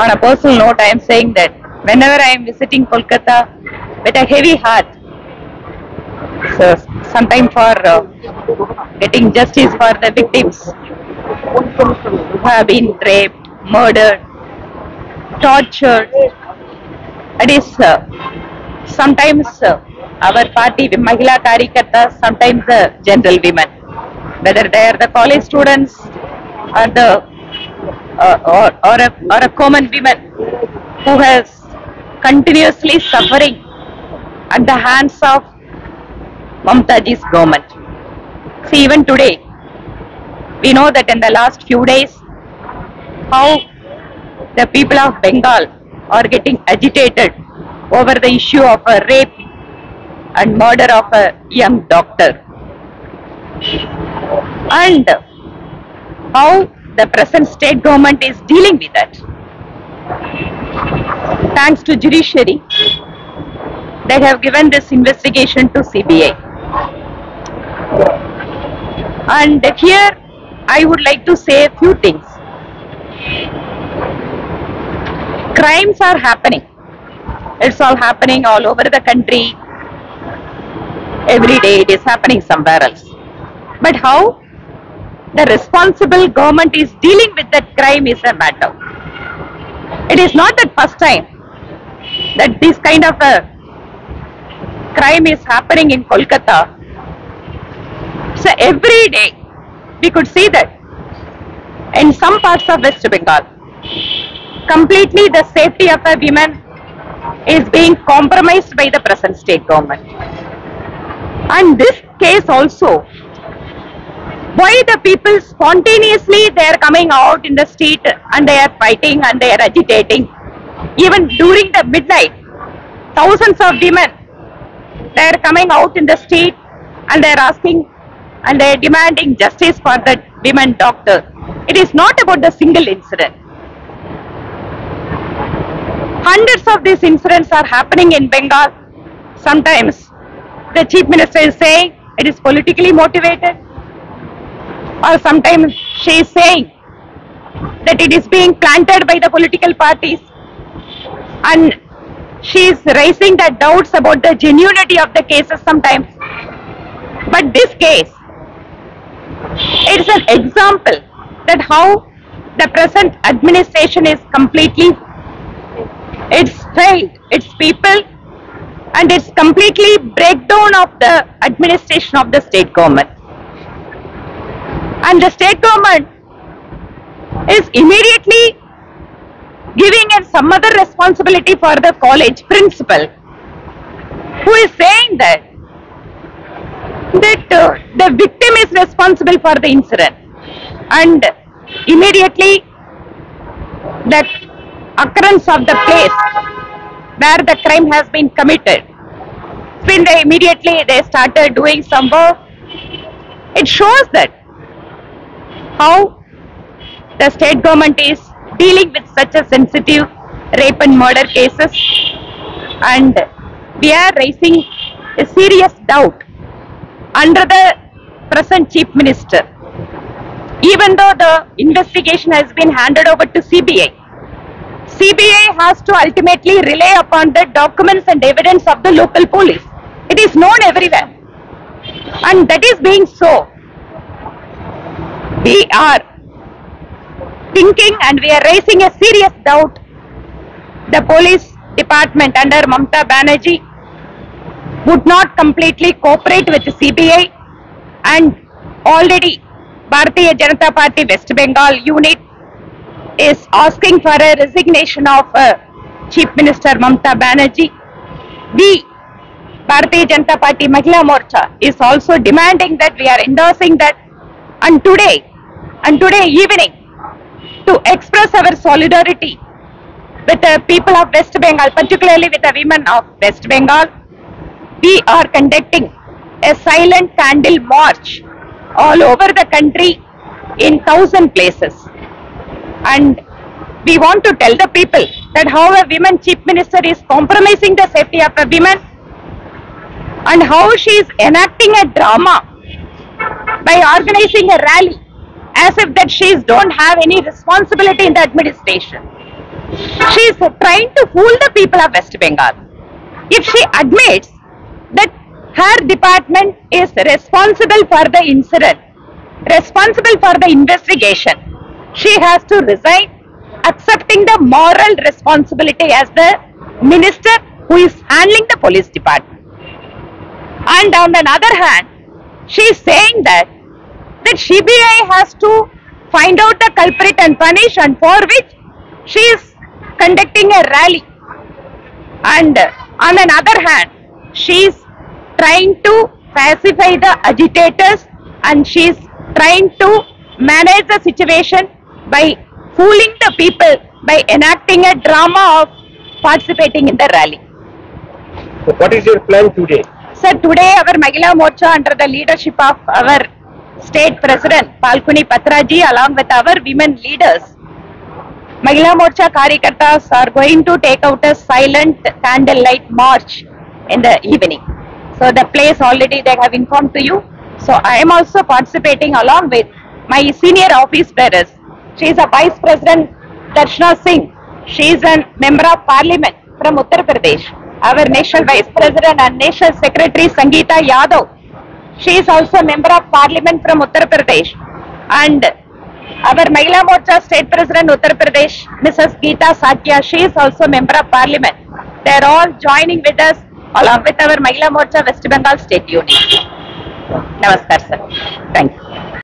On a personal note, I am saying that whenever I am visiting Kolkata with a heavy heart, so sometime for getting justice for the victims who have been raped, murdered, tortured. It is sometimes our party, Mahila Karyakartas, sometimes the general women, whether they are the college students or the or a common woman who has continuously suffering at the hands of Mamtaji's government. See, even today, we know that in the last few days, how the people of Bengal are getting agitated over the issue of a rape and murder of a young doctor. And how the present state government is dealing with that. Thanks to judiciary, they have given this investigation to CBI. And here I would like to say a few things. Crimes are happening. It's all happening all over the country. Every day it is happening somewhere else. But how the responsible government is dealing with that crime is a matter. It is not the first time that this kind of a crime is happening in Kolkata. So every day we could see that in some parts of West Bengal, completely the safety of a woman is being compromised by the present state government. And this case also, why the people spontaneously they are coming out in the street and they are fighting and they are agitating. Even during the midnight, thousands of women, they are coming out in the street and they are asking and they are demanding justice for that women doctor. It is not about the single incident. Hundreds of these incidents are happening in Bengal. Sometimes the chief minister is saying it is politically motivated, or sometimes she is saying that it is being planted by the political parties, and she is raising the doubts about the genuinity of the cases sometimes. But this case, it is an example that how the present administration is completely, it's failed its people, and it's completely breakdown of the administration of the state government. And the state government is immediately giving in some other responsibility for the college principal, who is saying that the victim is responsible for the incident, and immediately the occurrence of the place where the crime has been committed, when they immediately started doing some work. It shows that how the state government is dealing with such a sensitive rape and murder cases, and we are raising a serious doubt under the present chief minister. Even though the investigation has been handed over to CBI, CBI has to ultimately rely upon the documents and evidence of the local police. It is known everywhere, and that is being so. We are thinking and we are raising a serious doubt. The police department under Mamata Banerjee would not completely cooperate with the CBI, and already Bharatiya Janata Party West Bengal unit is asking for a resignation of Chief Minister Mamata Banerjee. We, Bharatiya Janata Party Mahila Morcha, is also demanding that, we are endorsing that, and today evening, to express our solidarity with the people of West Bengal, particularly with the women of West Bengal, we are conducting a silent candle march all over the country in 1,000 places. And we want to tell the people that how a women chief minister is compromising the safety of the women, and how she is enacting a drama by organizing a rally as if that she don't have any responsibility in the administration. She is trying to fool the people of West Bengal. If she admits that her department is responsible for the incident, responsible for the investigation, she has to resign, accepting the moral responsibility as the minister who is handling the police department. And on the other hand, she is saying that CBI has to find out the culprit and punish, and for which she is conducting a rally. And on the other hand, she is trying to pacify the agitators, and she is trying to manage the situation by fooling the people by enacting a drama of participating in the rally. So what is your plan today? Sir, today our Mahila Morcha under the leadership of our State President Palkuni Patraji along with our women leaders, Mahila Morcha Karyakartas are going to take out a silent candlelight march in the evening. So the place already they have informed to you. So I am also participating along with my senior office bearers. She is a Vice President Darshana Singh. She is a Member of Parliament from Uttar Pradesh. Our National Vice President and National Secretary Sangeeta Yadav. She is also a Member of Parliament from Uttar Pradesh. And our Mahila Morcha State President Uttar Pradesh, Mrs. Geeta Satya, she is also a Member of Parliament. They are all joining with us along with our Mahila Morcha West Bengal State Unit. Namaskar, sir. Thank you.